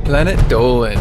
Planet Dolan.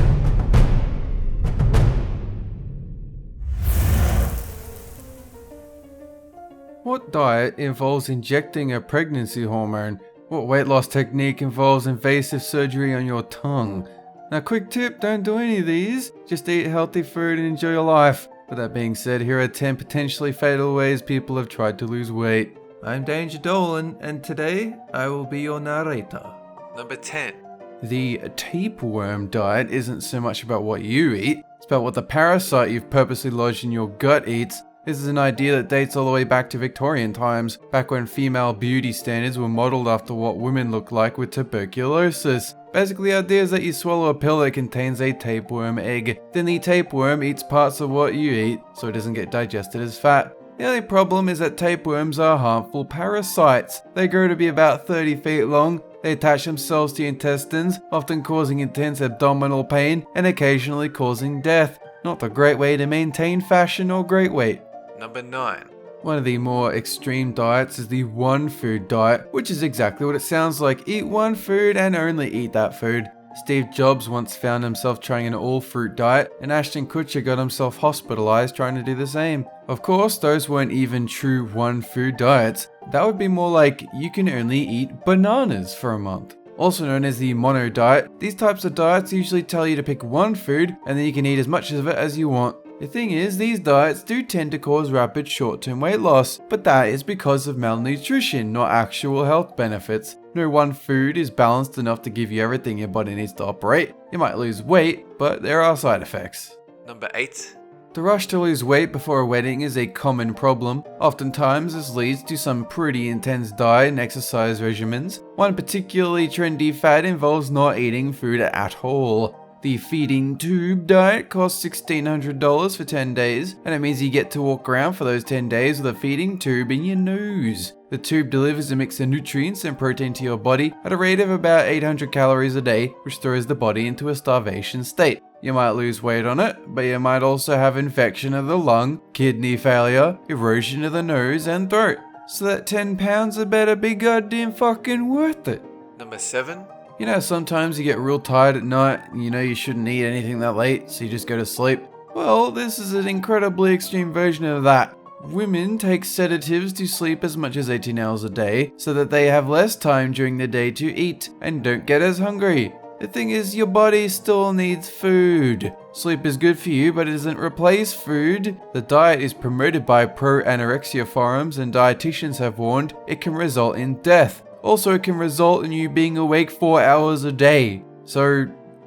What diet involves injecting a pregnancy hormone? What weight loss technique involves invasive surgery on your tongue? Now, quick tip, don't do any of these. Just eat healthy food and enjoy your life. With that being said, here are 10 potentially fatal ways people have tried to lose weight. I'm Danger Dolan, and today I will be your narrator. Number 10. The tapeworm diet isn't so much about what you eat, it's about what the parasite you've purposely lodged in your gut eats. This is an idea that dates all the way back to Victorian times, back when female beauty standards were modeled after what women look like with tuberculosis. Basically, the idea is that you swallow a pill that contains a tapeworm egg. Then the tapeworm eats parts of what you eat, so it doesn't get digested as fat. The only problem is that tapeworms are harmful parasites. They grow to be about 30 feet long. They attach themselves to your intestines, often causing intense abdominal pain and occasionally causing death. Not a great way to maintain fashion or great weight. Number 9. One of the more extreme diets is the one food diet, which is exactly what it sounds like. Eat one food and only eat that food. Steve Jobs once found himself trying an all-fruit diet, and Ashton Kutcher got himself hospitalized trying to do the same. Of course, those weren't even true one-food diets. That would be more like you can only eat bananas for a month. Also known as the mono diet, these types of diets usually tell you to pick one food and then you can eat as much of it as you want. The thing is, these diets do tend to cause rapid short-term weight loss, but that is because of malnutrition, not actual health benefits. No one food is balanced enough to give you everything your body needs to operate. You might lose weight, but there are side effects. Number 8. The rush to lose weight before a wedding is a common problem. Oftentimes, this leads to some pretty intense diet and exercise regimens. One particularly trendy fad involves not eating food at all. The feeding tube diet costs $1,600 for 10 days, and it means you get to walk around for those 10 days with a feeding tube in your nose. The tube delivers a mix of nutrients and protein to your body at a rate of about 800 calories a day, which throws the body into a starvation state. You might lose weight on it, but you might also have infection of the lung, kidney failure, erosion of the nose and throat. So that 10 pounds had better be goddamn fucking worth it. Number 7. You know, sometimes you get real tired at night and you know you shouldn't eat anything that late, so you just go to sleep. Well, this is an incredibly extreme version of that. Women take sedatives to sleep as much as 18 hours a day so that they have less time during the day to eat and don't get as hungry. The thing is, your body still needs food. Sleep is good for you, but it doesn't replace food. The diet is promoted by pro-anorexia forums, and dietitians have warned it can result in death. Also, it can result in you being awake 4 hours a day. So,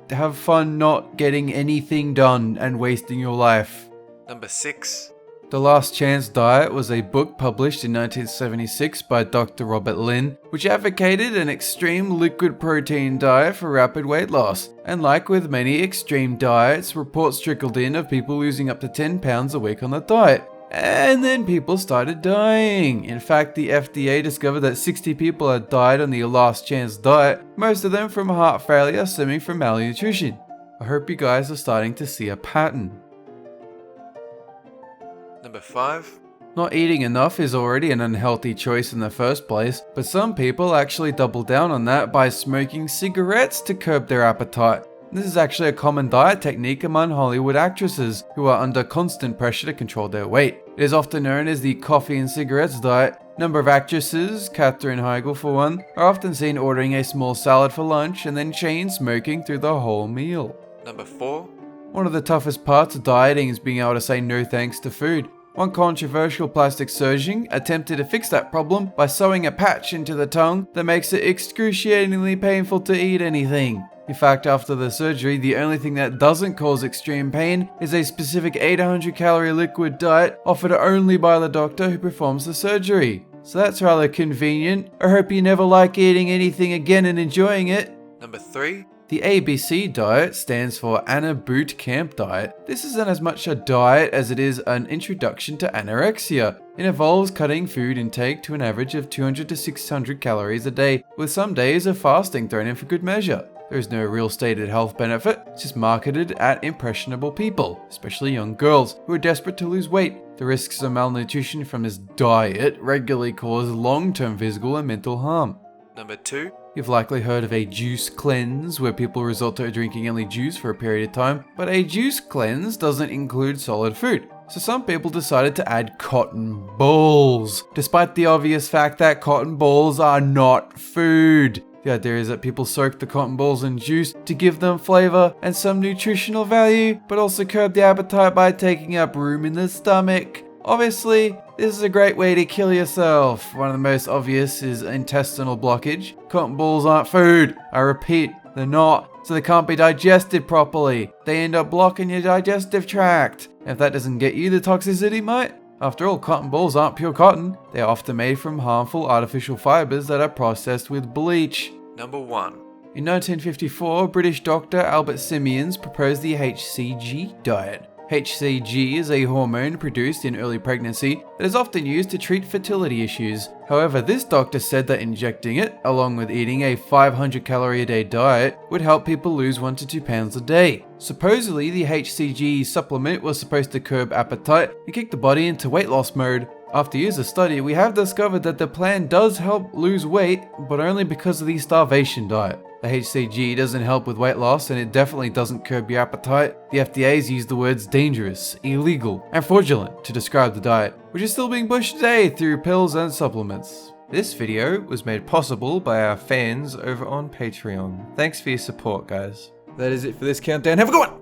have fun not getting anything done and wasting your life. Number 6. The Last Chance Diet was a book published in 1976 by Dr. Robert Lynn, which advocated an extreme liquid protein diet for rapid weight loss. And like with many extreme diets, reports trickled in of people losing up to 10 pounds a week on the diet. And then people started dying. In fact, the FDA discovered that 60 people had died on the Last Chance Diet, most of them from heart failure stemming from malnutrition. I hope you guys are starting to see a pattern. Number 5. Not eating enough is already an unhealthy choice in the first place, but some people actually double down on that by smoking cigarettes to curb their appetite. This is actually a common diet technique among Hollywood actresses who are under constant pressure to control their weight. It is often known as the coffee and cigarettes diet. A number of actresses, Katherine Heigl for one, are often seen ordering a small salad for lunch and then chain smoking through the whole meal. Number 4. One of the toughest parts of dieting is being able to say no thanks to food. One controversial plastic surgeon attempted to fix that problem by sewing a patch into the tongue that makes it excruciatingly painful to eat anything. In fact, after the surgery, the only thing that doesn't cause extreme pain is a specific 800 calorie liquid diet offered only by the doctor who performs the surgery. So that's rather convenient. I hope you never like eating anything again and enjoying it. Number 3. The ABC diet stands for Anna Boot Camp Diet. This isn't as much a diet as it is an introduction to anorexia. It involves cutting food intake to an average of 200 to 600 calories a day, with some days of fasting thrown in for good measure. There is no real stated health benefit, it's just marketed at impressionable people, especially young girls, who are desperate to lose weight. The risks of malnutrition from this diet regularly cause long-term physical and mental harm. Number 2. You've likely heard of a juice cleanse, where people resort to drinking only juice for a period of time, but a juice cleanse doesn't include solid food. So some people decided to add cotton balls, despite the obvious fact that cotton balls are not food. The idea is that people soak the cotton balls in juice to give them flavor and some nutritional value, but also curb the appetite by taking up room in the stomach. Obviously, this is a great way to kill yourself. One of the most obvious is intestinal blockage. Cotton balls aren't food. I repeat, they're not. So they can't be digested properly. They end up blocking your digestive tract. If that doesn't get you, the toxicity might. After all, cotton balls aren't pure cotton. They are often made from harmful artificial fibers that are processed with bleach. Number 1. In 1954, British doctor Albert Simmons proposed the HCG diet. HCG is a hormone produced in early pregnancy that is often used to treat fertility issues. However, this doctor said that injecting it, along with eating a 500 calorie a day diet, would help people lose 1 to 2 pounds a day. Supposedly, the HCG supplement was supposed to curb appetite and kick the body into weight loss mode. After years of study, we have discovered that the plan does help lose weight, but only because of the starvation diet. The HCG doesn't help with weight loss, and it definitely doesn't curb your appetite. The FDA's used the words dangerous, illegal, and fraudulent to describe the diet, which is still being pushed today through pills and supplements. This video was made possible by our fans over on Patreon. Thanks for your support, guys. That is it for this countdown. Have a good one!